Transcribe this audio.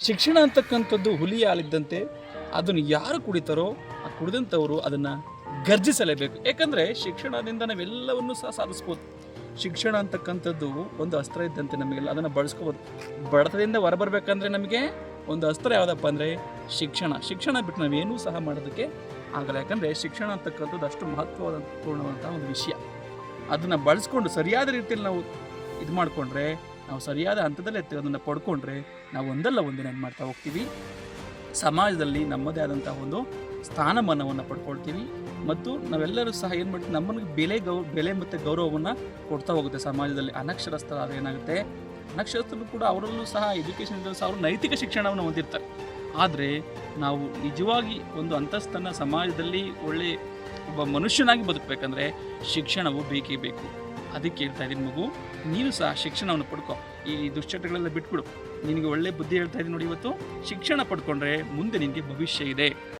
ಶಿಕ್ಷಣ ಅಂತಕ್ಕಂಥದ್ದು ಹುಲಿ ಹಾಲಿದ್ದಂತೆ. ಅದನ್ನು ಯಾರು ಕುಡಿತಾರೋ ಆ ಕುಡಿದಂಥವರು ಅದನ್ನು ಗರ್ಜಿಸಲೇಬೇಕು. ಯಾಕಂದರೆ ಶಿಕ್ಷಣದಿಂದ ನಾವೆಲ್ಲವನ್ನೂ ಸಹ ಸಾಧಿಸ್ಬೋದು. ಶಿಕ್ಷಣ ಅಂತಕ್ಕಂಥದ್ದು ಒಂದು ಅಸ್ತ್ರ ಇದ್ದಂತೆ, ನಮಗೆಲ್ಲ ಅದನ್ನು ಬಳಸ್ಕೋಬೋದು. ಬಡತದಿಂದ ಹೊರಬರಬೇಕಂದ್ರೆ ನಮಗೆ ಒಂದು ಅಸ್ತ್ರ ಯಾವುದಪ್ಪ ಅಂದರೆ ಶಿಕ್ಷಣ ಬಿಟ್ಟು ನಾವೇನೂ ಸಹ ಮಾಡೋದಕ್ಕೆ ಆಗಲ್ಲ. ಯಾಕಂದರೆ ಶಿಕ್ಷಣ ಅಂತಕ್ಕಂಥದ್ದು ಅಷ್ಟು ಮಹತ್ವಪೂರ್ಣವಾದಂಥ ಒಂದು ವಿಷಯ. ಅದನ್ನು ಬಳಸ್ಕೊಂಡು ಸರಿಯಾದ ರೀತಿಯಲ್ಲಿ ನಾವು ಇದು ಮಾಡಿಕೊಂಡ್ರೆ, ನಾವು ಸರಿಯಾದ ಹಂತದಲ್ಲಿ ಅದನ್ನು ಪಡ್ಕೊಂಡ್ರೆ ನಾವು ಒಂದಲ್ಲ ಒಂದಿನ ಏನು ಮಾಡ್ತಾ ಹೋಗ್ತೀವಿ, ಸಮಾಜದಲ್ಲಿ ನಮ್ಮದೇ ಆದಂಥ ಒಂದು ಸ್ಥಾನಮಾನವನ್ನು ಪಡ್ಕೊಳ್ತೀವಿ. ಮತ್ತು ನಾವೆಲ್ಲರೂ ಸಹ ಏನು ಮಾಡ್ತೀವಿ, ನಮ್ಮನಿಗೆ ಬೆಲೆ ಮತ್ತು ಗೌರವವನ್ನು ಕೊಡ್ತಾ ಹೋಗುತ್ತೆ ಸಮಾಜದಲ್ಲಿ. ಅನಕ್ಷರಸ್ಥರಾದ ಏನಾಗುತ್ತೆ, ಅನಕ್ಷರಸ್ಥರು ಕೂಡ ಅವರಲ್ಲೂ ಸಹ ಎಜುಕೇಷನ್ ಇದ್ದರೂ ಸಹ ಅವರು ನೈತಿಕ ಶಿಕ್ಷಣವನ್ನು ಹೊಂದಿರ್ತಾರೆ. ಆದರೆ ನಾವು ನಿಜವಾಗಿ ಒಂದು ಅಂತಸ್ತನ್ನು ಸಮಾಜದಲ್ಲಿ ಒಳ್ಳೆ ಒಬ್ಬ ಮನುಷ್ಯನಾಗಿ ಬದುಕಬೇಕಂದ್ರೆ ಶಿಕ್ಷಣವು ಬೇಕೇ ಬೇಕು. ಅದಕ್ಕೆ ಹೇಳ್ತಾ ಇದ್ದೀನಿ ಮಗು, ನೀನು ಸಹ ಶಿಕ್ಷಣವನ್ನು ಪಡ್ಕೊ. ಈ ದುಶ್ಚಟಗಳೆಲ್ಲ ಬಿಟ್ಬಿಡು. ನಿನಗೆ ಒಳ್ಳೆ ಬುದ್ಧಿ ಹೇಳ್ತಾ ಇದ್ದೀನಿ ನೋಡಿ ಇವತ್ತು. ಶಿಕ್ಷಣ ಪಡ್ಕೊಂಡ್ರೆ ಮುಂದೆ ನಿನಗೆ ಭವಿಷ್ಯ ಇದೆ.